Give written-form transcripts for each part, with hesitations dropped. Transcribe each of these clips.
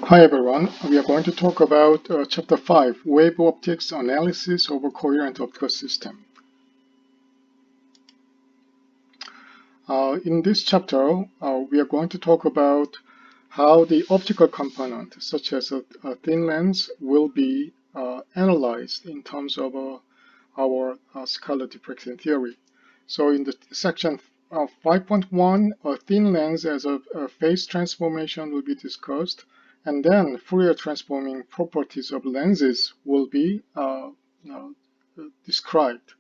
Hi everyone, we are going to talk about Chapter 5, Wave Optics Analysis of a Coherent Optical System. In this chapter, we are going to talk about how the optical component, such as a thin lens, will be analyzed in terms of our scalar diffraction theory. So in the section 5.1, a thin lens as a phase transformation will be discussed, and then Fourier transforming properties of lenses will be described.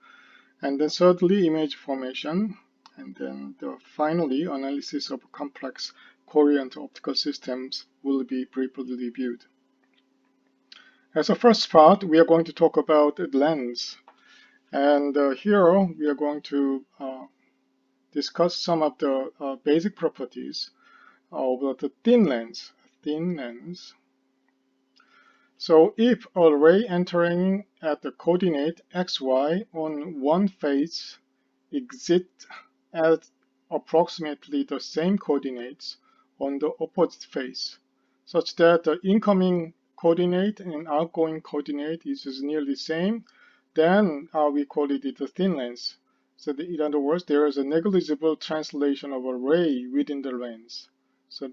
And then thirdly, image formation, and then finally, analysis of complex coherent optical systems will be briefly reviewed. As a first part, we are going to talk about the lens. And here we are going to discuss some of the basic properties of the thin lens. So if a ray entering at the coordinate xy on one face exits at approximately the same coordinates on the opposite face, such that the incoming coordinate and outgoing coordinate is nearly the same, then we call it the thin lens. So in other words, there is a negligible translation of a ray within the lens. So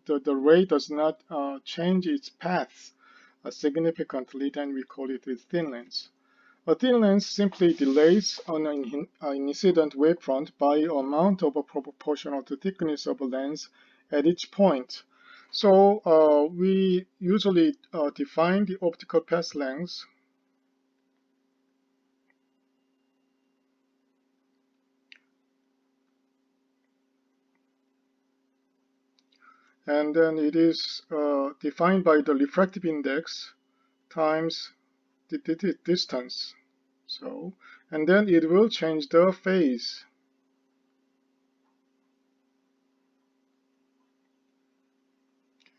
the ray does not change its path significantly, then we call it a thin lens. A thin lens simply delays an incident wavefront by amount of a proportional to thickness of a lens at each point. So we usually define the optical path length and then it is defined by the refractive index times the distance. So, and then it will change the phase.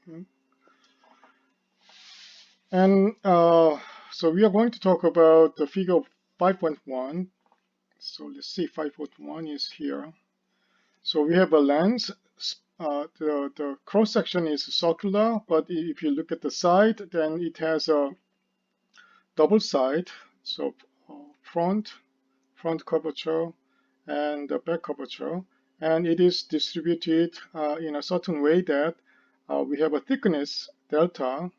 Okay. And so we are going to talk about the figure 5.1. So let's see, 5.1 is here. So we have a lens. The cross section is circular, but if you look at the side, then it has a double side. So front curvature and the back curvature, and it is distributed in a certain way that we have a thickness delta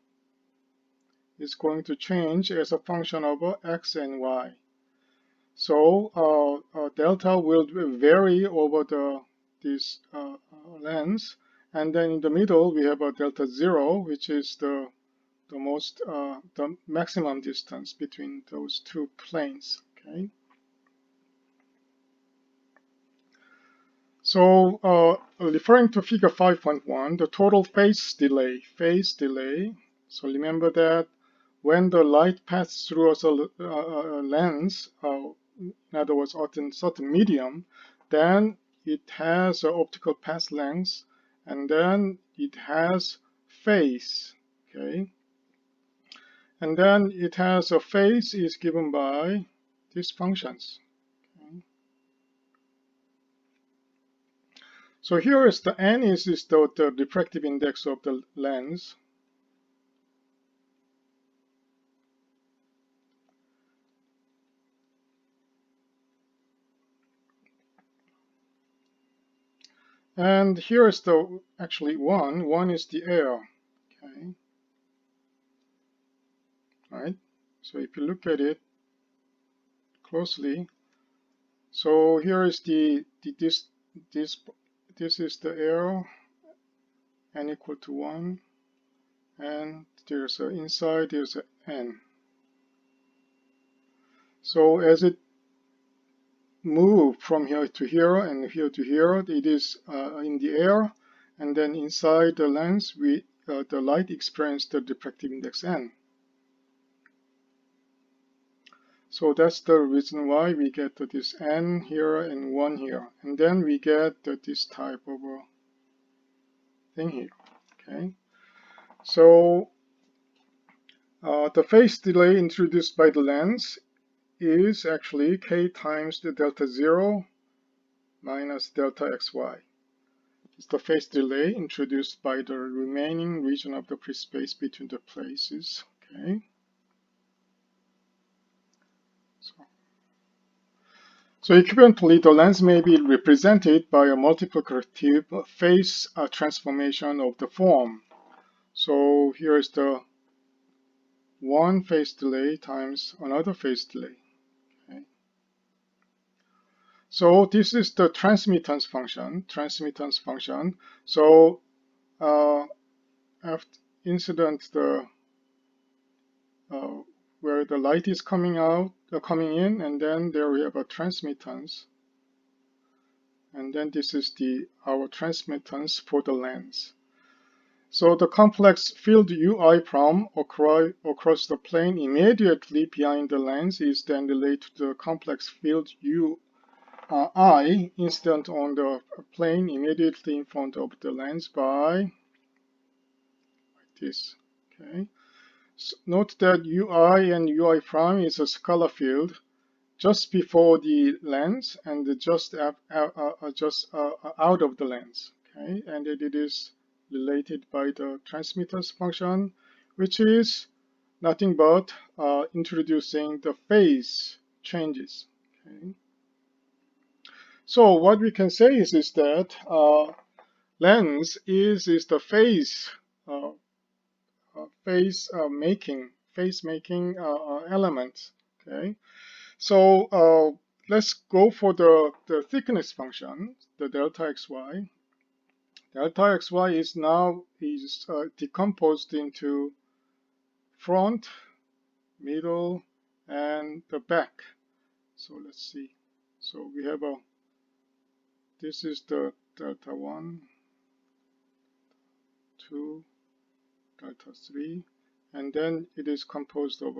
is going to change as a function of x and y. So delta will vary over this lens, and then in the middle we have a delta 0, which is the maximum distance between those two planes. Okay. So referring to figure 5.1, the total phase delay. So remember that when the light passes through a lens, in other words, on certain medium, then it has an optical path length, and then it has phase. Okay, and then it has a phase is given by these functions. Okay. So here is the n is the refractive index of the lens. And here is the actually one is the air. Okay. All right. So if you look at it closely, so here is this is the air, n equal to 1, and there's a inside there's a n. So as it move from here to here and here to here, it is in the air, and then inside the lens, the light experiences the diffractive index n. So that's the reason why we get this n here and 1 here, and then we get this type of thing here. Okay, so the phase delay introduced by the lens is actually k times the delta 0 minus delta xy. is the phase delay introduced by the remaining region of the free space between the places. Okay. So equivalently, the lens may be represented by a multiplicative phase transformation of the form. So here is the one phase delay times another phase delay. Okay. So this is the transmittance function. So after incident uh, where the light is coming in, and then there we have a transmittance, and then this is our transmittance for the lens. So the complex field UI prime across the plane immediately behind the lens is then related to the complex field I incident on the plane immediately in front of the lens by like this. Okay. So note that UI and UI prime is a scalar field just before the lens and just out of the lens. Okay, and it is related by the transmittance function, which is nothing but introducing the phase changes. Okay. So what we can say is that lens is the phase making element. Okay. So let's go for the thickness function, the delta xy. Delta xy is now decomposed into front, middle, and the back. So let's see. So we have this is the delta 1, 2, delta 3, and then it is composed of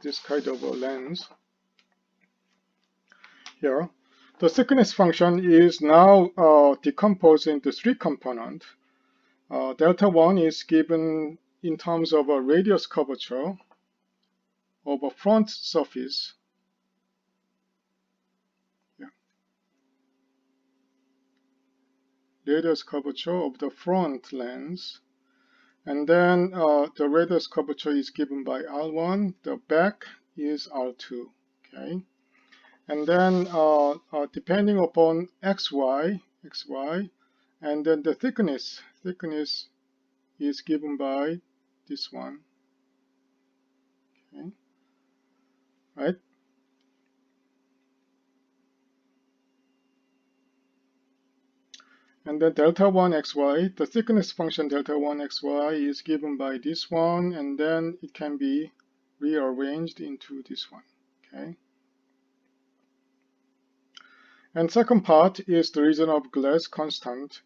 this kind of a lens here. The thickness function is now decomposed into three components. Delta 1 is given in terms of a radius curvature of a front surface. Yeah. Radius curvature of the front lens. And then the radius curvature is given by R1. The back is R2. Okay. And then depending upon xy, and then the thickness is given by this one. Okay. Right? And then delta 1 xy, the thickness function delta 1 xy is given by this one, and then it can be rearranged into this one. Okay. And second part is the region of glass constant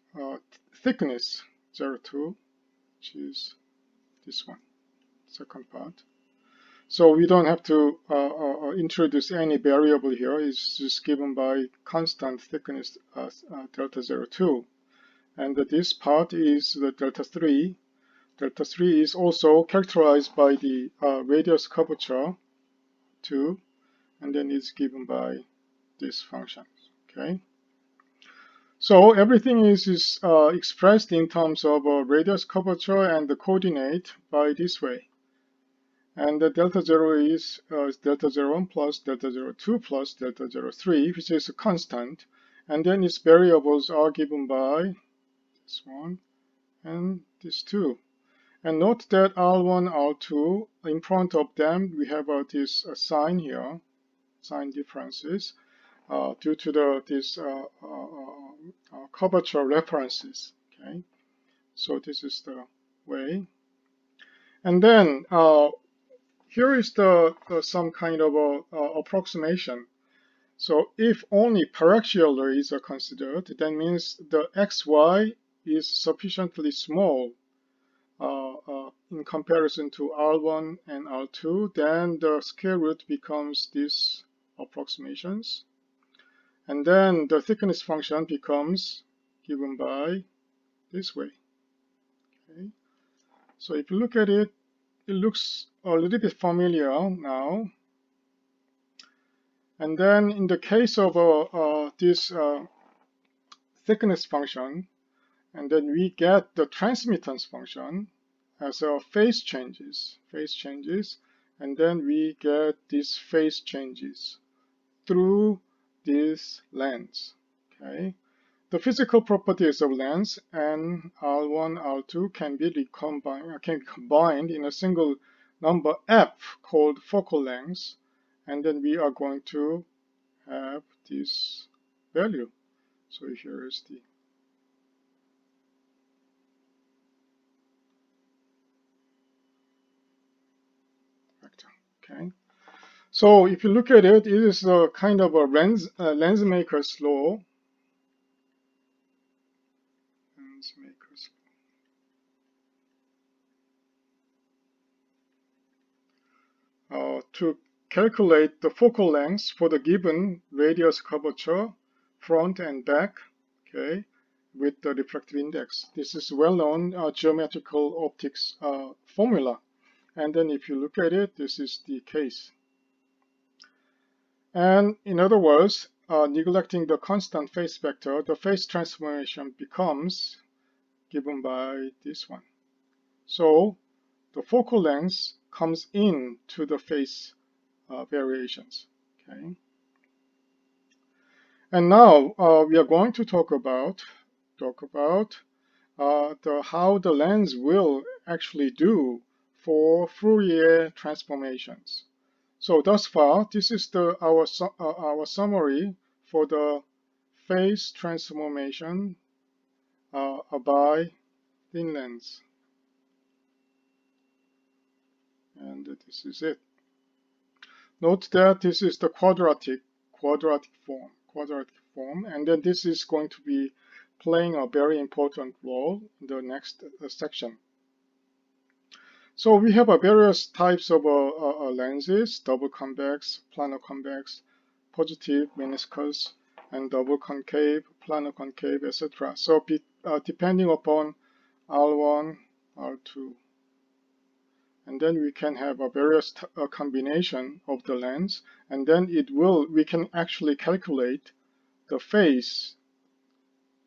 thickness 0.2, which is this one, second part. So we don't have to introduce any variable here. It's just given by constant thickness delta 0.2. And this part is the delta 3. Delta 3 is also characterized by the radius curvature 2, and then it's given by this function. Okay. So everything is expressed in terms of radius curvature and the coordinate by this way. And the delta 0 is delta 01 plus delta 02 plus delta 03, which is a constant. And then its variables are given by this one and this 2. And note that R1, R2, in front of them, we have this sign here, sign differences, due to this curvature references. Okay, so this is the way. And then here is some kind of approximation. So if only paraxial rays are considered, that means the xy is sufficiently small in comparison to R1 and R2, then the square root becomes these approximations. And then the thickness function becomes given by this way. Okay. So if you look at it, it looks a little bit familiar now. And then in the case of this thickness function, and then we get the transmittance function as a phase changes, and then we get these phase changes through this lens. Okay, the physical properties of lens and R1, R2 can be combined in a single number f called focal length, and then we are going to have this value. So here is the vector. Okay. So if you look at it, it is a kind of a lens maker's law. To calculate the focal length for the given radius curvature, front and back, okay, with the refractive index. This is well-known geometrical optics formula. And then if you look at it, this is the case. And in other words, neglecting the constant phase vector, the phase transformation becomes given by this one. So the focal length comes in to the phase variations. Okay. And now we are going to talk about how the lens will actually do for Fourier transformations. So thus far, this is our summary for the phase transformation by thin lens, and this is it. Note that this is the quadratic form, and then this is going to be playing a very important role in the next section. So we have various types of lenses: double convex, planar convex, positive, meniscus, and double concave, planar concave, etc. So depending upon R1, R2, and then we can have a various combination of the lens, and then we can actually calculate the phase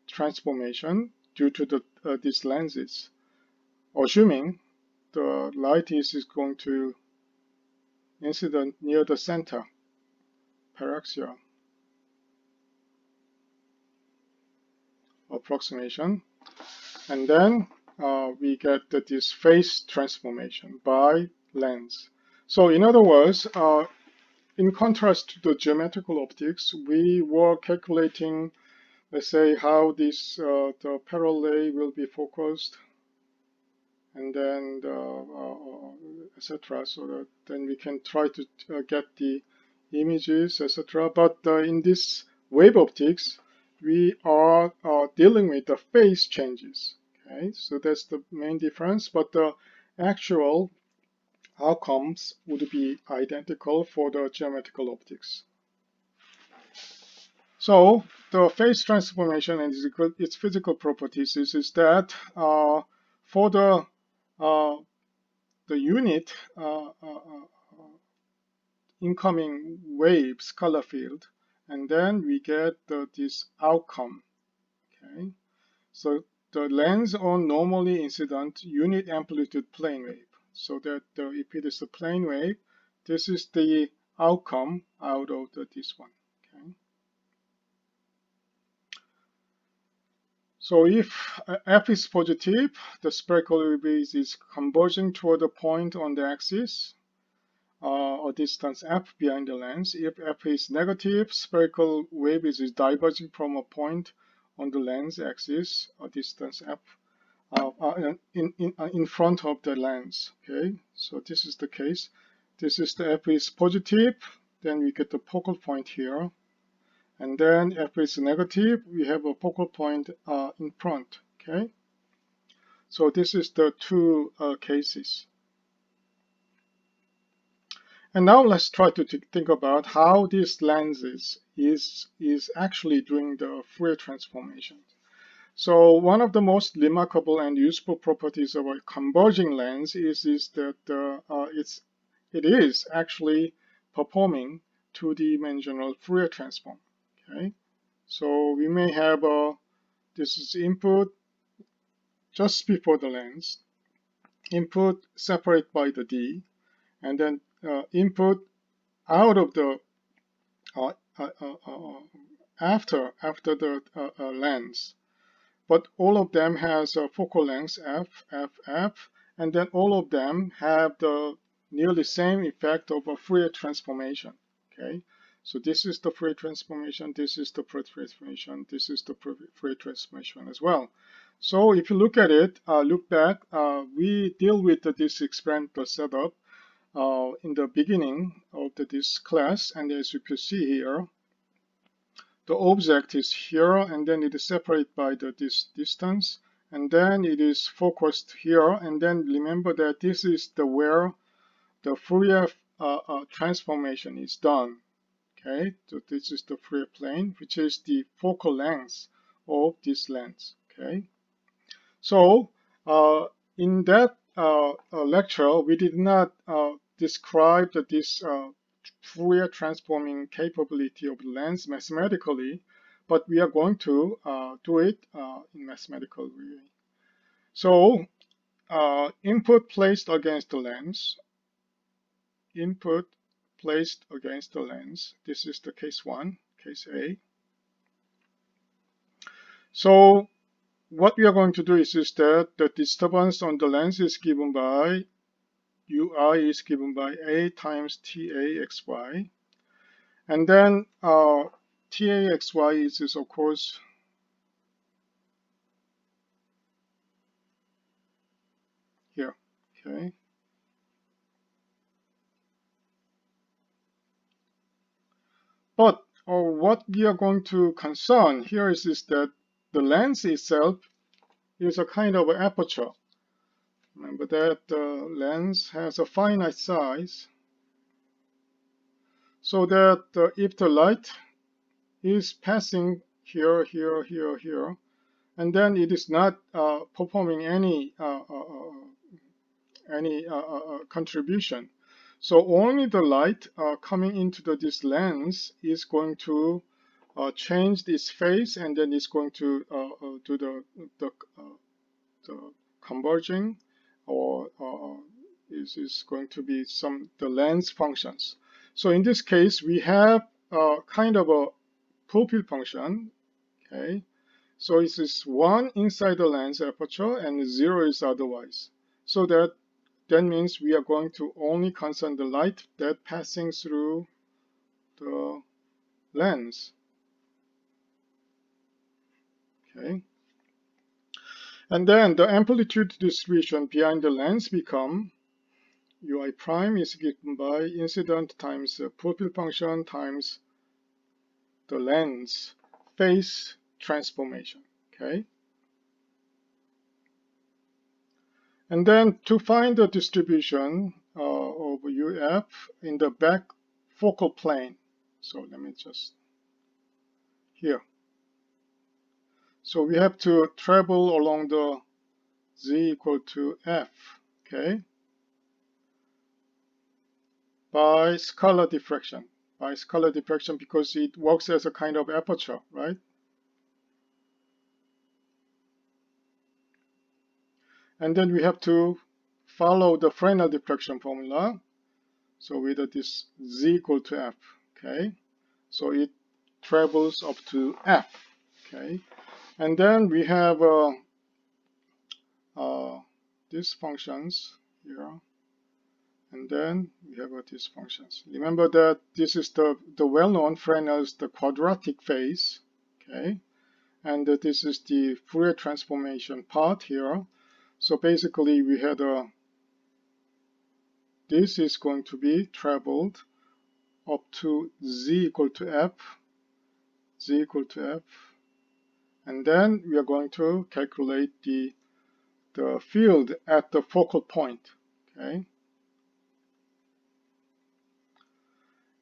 transformation due to these lenses, assuming the light is going to incident near the center, paraxial approximation, and then we get this phase transformation by lens. So in other words, in contrast to the geometrical optics, we were calculating, let's say, how the parallel will be focused, and then etc. So that then we can try to get the images, etc. But in this wave optics, we are dealing with the phase changes. Okay, so that's the main difference. But the actual outcomes would be identical for the geometrical optics. So the phase transformation and its physical properties is that for the unit incoming wave scalar field, and then we get this outcome. Okay, so the lens on normally incident unit amplitude plane wave. So that if it is a plane wave, this is the outcome out of this one. Okay. So if f is positive, the spherical wave is converging toward a point on the axis, or distance f behind the lens. If f is negative, spherical wave is diverging from a point on the lens axis, or distance f in front of the lens. Okay, so this is the case. This is the f is positive, then we get the focal point here. And then f is negative, we have a focal point in front. Okay, so this is the two cases. And now let's try to think about how these lenses is actually doing the Fourier transformation. So one of the most remarkable and useful properties of a converging lens is that it is actually performing two-dimensional Fourier transform. Okay, so we may have this is input just before the lens, input separate by the D, and then input out of the uh, uh, uh, uh, after the lens. But all of them has a focal length f, f, f, and then all of them have the nearly same effect of a Fourier transformation. Okay, so this is the Fourier transformation, this is the Fourier transformation, this is the Fourier transformation as well. So if you look at it, look back, we deal with this experimental setup in the beginning of this class, and as you can see here, the object is here, and then it is separated by this distance, and then it is focused here, and then remember that this is where the Fourier transformation is done. Okay, so this is the Fourier plane, which is the focal length of this lens. Okay, so in that lecture, we did not describe this Fourier transforming capability of the lens mathematically, but we are going to do it in mathematical way. So input placed against the lens, input placed against the lens. This is the case 1, case A. So what we are going to do is that the disturbance on the lens is given by ui is given by a times taxy, and then taxy is of course here. Okay, but what we are going to concern here is that the lens itself is a kind of an aperture. Remember that the lens has a finite size, so that if the light is passing here, here, here, here, and then it is not performing any contribution. So only the light coming into this lens is going to change this phase, and then it's going to do the converging, or is going to be the lens functions. So in this case, we have kind of a pupil function. Okay, so it is 1 inside the lens aperture and 0 is otherwise. So that means we are going to only concern the light that passing through the lens. Okay, and then the amplitude distribution behind the lens become ui prime is given by incident times the pupil function times the lens phase transformation. Okay, and then to find the distribution of UF in the back focal plane. So let me just here. So we have to travel along the z equal to f, okay, by scalar diffraction. By scalar diffraction because it works as a kind of aperture, right? And then we have to follow the Fresnel diffraction formula. So with this z equal to f, okay. So it travels up to f, okay. And then we have these functions here, and then we have these functions. Remember that this is the well-known Fresnel's the quadratic phase, okay, and this is the Fourier transformation part here. So basically, we had this is going to be traveled up to z equal to f, z equal to f, and then we are going to calculate the field at the focal point. Okay,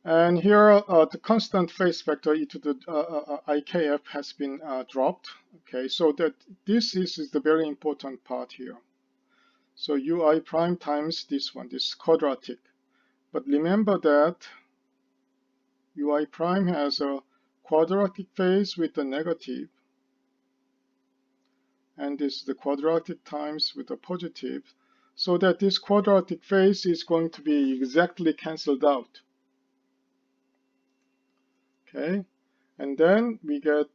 And here, the constant phase factor e to the IKF has been dropped. Okay, so that this is the very important part here. So ui prime times this one, this quadratic. But remember that ui prime has a quadratic phase with a negative, and this is the quadratic times with a positive, so that this quadratic phase is going to be exactly cancelled out. Okay, and then we get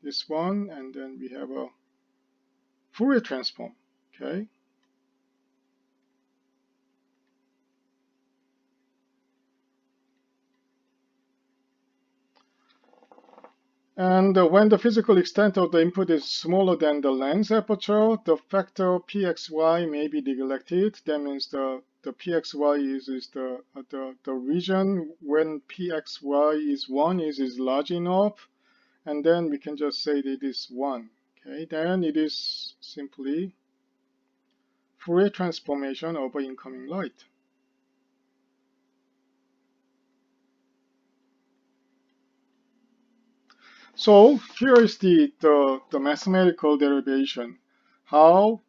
this one, and then we have a Fourier transform. Okay, and when the physical extent of the input is smaller than the lens aperture, the factor pxy may be neglected. That means the pxy is the region when pxy is 1 is large enough, and then we can just say that it is 1. Okay, then it is simply Fourier transformation over incoming light. So here is the mathematical derivation, how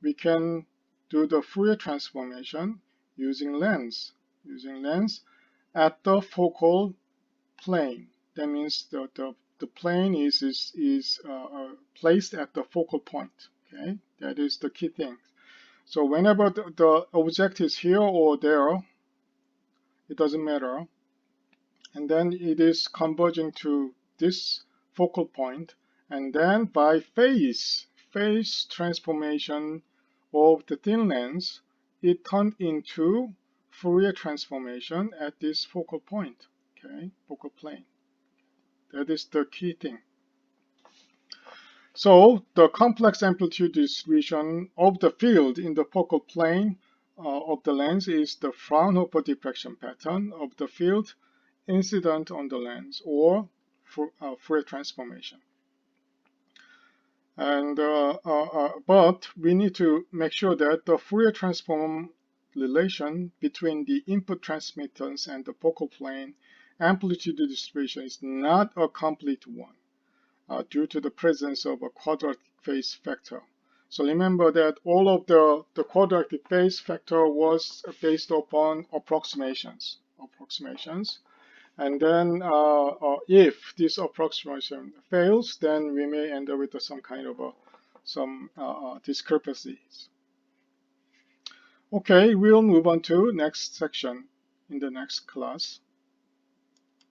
we can do the Fourier transformation using lens at the focal plane. That means the plane is placed at the focal point. Okay, that is the key thing. So whenever the object is here or there, it doesn't matter. And then it is converging to this focal point, and then by phase transformation of the thin lens, it turned into Fourier transformation at this focal point, okay, focal plane. That is the key thing. So the complex amplitude distribution of the field in the focal plane of the lens is the Fraunhofer diffraction pattern of the field incident on the lens, or Fourier transformation. And but we need to make sure that the Fourier transform relation between the input transmittance and the focal plane amplitude distribution is not a complete one due to the presence of a quadratic phase factor. So remember that all of the quadratic phase factor was based upon approximations. And then if this approximation fails, then we may end up with some kind of some discrepancies. Okay, we'll move on to next section in the next class.